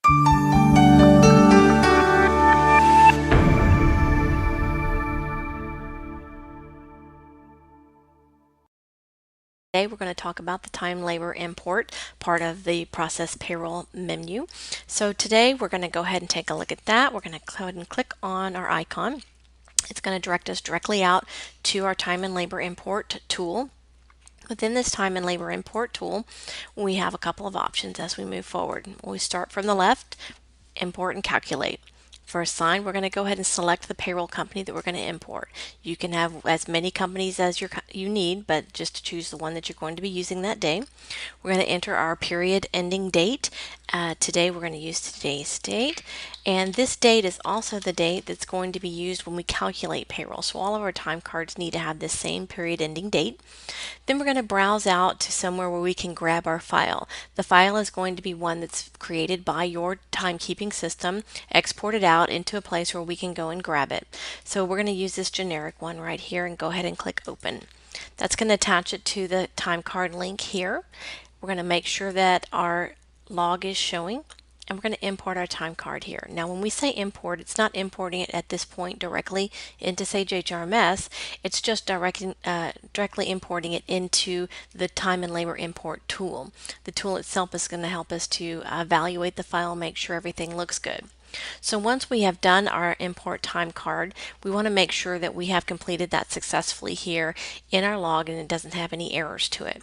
Today we're going to talk about the time labor import part of the process payroll menu. So today we're going to go ahead and take a look at that. We're going to go ahead and click on our icon. It's going to direct us directly out to our time and labor import tool. Within this time and labor import tool, we have a couple of options as we move forward. We start from the left, import and calculate. For assign, we're going to go ahead and select the payroll company that we're going to import. You can have as many companies as you need, but just to choose the one that you're going to be using that day. We're going to enter our period ending date. Today we're going to use today's date, and this date is also the date that's going to be used when we calculate payroll. So all of our time cards need to have this same period ending date. Then we're going to browse out to somewhere where we can grab our file. The file is going to be one that's created by your timekeeping system, exported out into a place where we can go and grab it. So we're going to use this generic one right here and go ahead and click open. That's going to attach it to the time card link here. We're going to make sure that our log is showing, and we're going to import our time card here. Now when we say import, it's not importing it at this point directly into Sage HRMS, it's just directly importing it into the time and labor import tool. The tool itself is going to help us to evaluate the file, make sure everything looks good. So once we have done our import time card, we want to make sure that we have completed that successfully here in our log and it doesn't have any errors to it.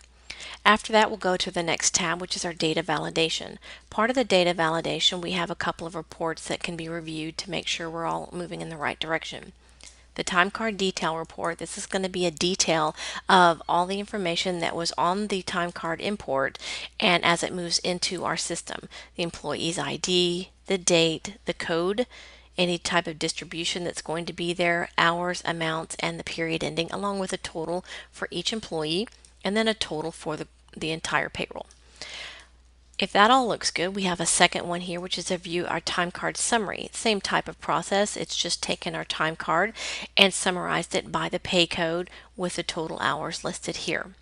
After that, we'll go to the next tab, which is our data validation. Part of the data validation, we have a couple of reports that can be reviewed to make sure we're all moving in the right direction. The time card detail report, this is going to be a detail of all the information that was on the time card import and as it moves into our system. The employee's ID, the date, the code, any type of distribution that's going to be there, hours, amounts, and the period ending, along with a total for each employee, and then a total for the entire payroll. If that all looks good, we have a second one here, which is to view our time card summary. Same type of process. It's just taken our time card and summarized it by the pay code with the total hours listed here.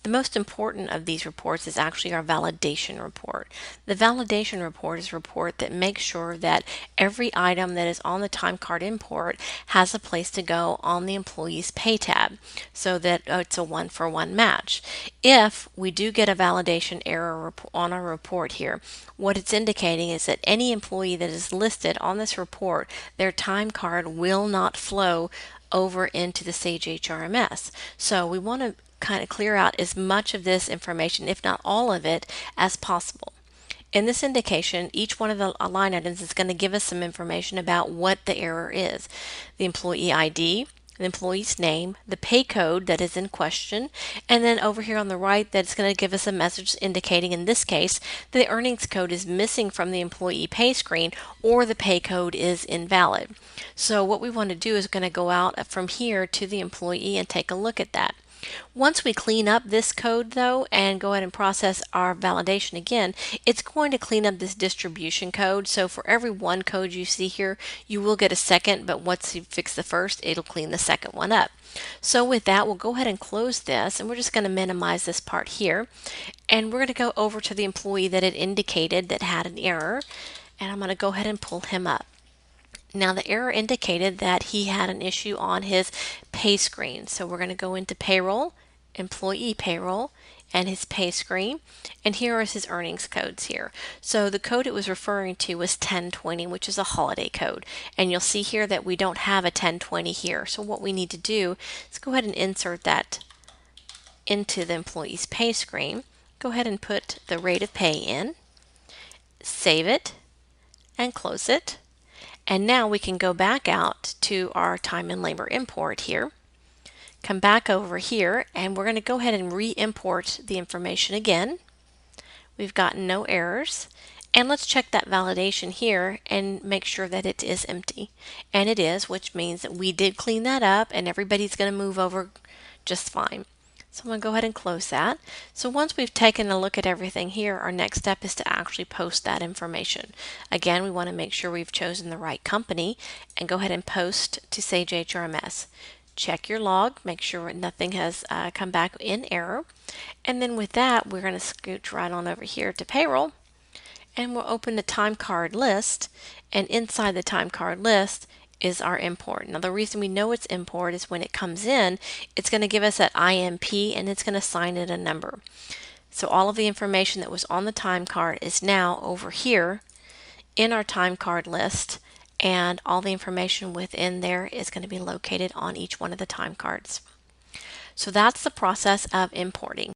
The most important of these reports is actually our validation report. The validation report is a report that makes sure that every item that is on the time card import has a place to go on the employee's pay tab so that it's a one-for-one match. If we do get a validation error on our report here, what it's indicating is that any employee that is listed on this report, their time card will not flow over into the Sage HRMS. So we want to kind of clear out as much of this information, if not all of it, as possible. In this indication, each one of the line items is going to give us some information about what the error is. The employee ID, the employee's name, the pay code that is in question, and then over here on the right that's going to give us a message indicating in this case the earnings code is missing from the employee pay screen or the pay code is invalid. So what we want to do is going to go out from here to the employee and take a look at that. Once we clean up this code though and go ahead and process our validation again, it's going to clean up this distribution code. So for every one code you see here, you will get a second, but once you fix the first, it'll clean the second one up. So with that, we'll go ahead and close this, and we're just going to minimize this part here. And we're going to go over to the employee that it indicated that had an error, and I'm going to go ahead and pull him up. Now the error indicated that he had an issue on his pay screen. So we're going to go into payroll, employee payroll, and his pay screen. And here is his earnings codes here. So the code it was referring to was 1020, which is a holiday code. And you'll see here that we don't have a 1020 here. So what we need to do is go ahead and insert that into the employee's pay screen. Go ahead and put the rate of pay in, save it, and close it. And now we can go back out to our time and labor import here, come back over here, and we're going to go ahead and re-import the information again. We've gotten no errors. And let's check that validation here and make sure that it is empty. And it is, which means that we did clean that up and everybody's going to move over just fine. So I'm going to go ahead and close that. So once we've taken a look at everything here, our next step is to actually post that information. Again, we want to make sure we've chosen the right company and go ahead and post to Sage HRMS. Check your log, make sure nothing has come back in error. And then with that, we're going to scooch right on over here to payroll. And we'll open the time card list, and inside the time card list is our import. Now the reason we know it's import is when it comes in, it's going to give us that IMP and it's going to assign it a number. So all of the information that was on the time card is now over here in our time card list, and all the information within there is going to be located on each one of the time cards. So that's the process of importing.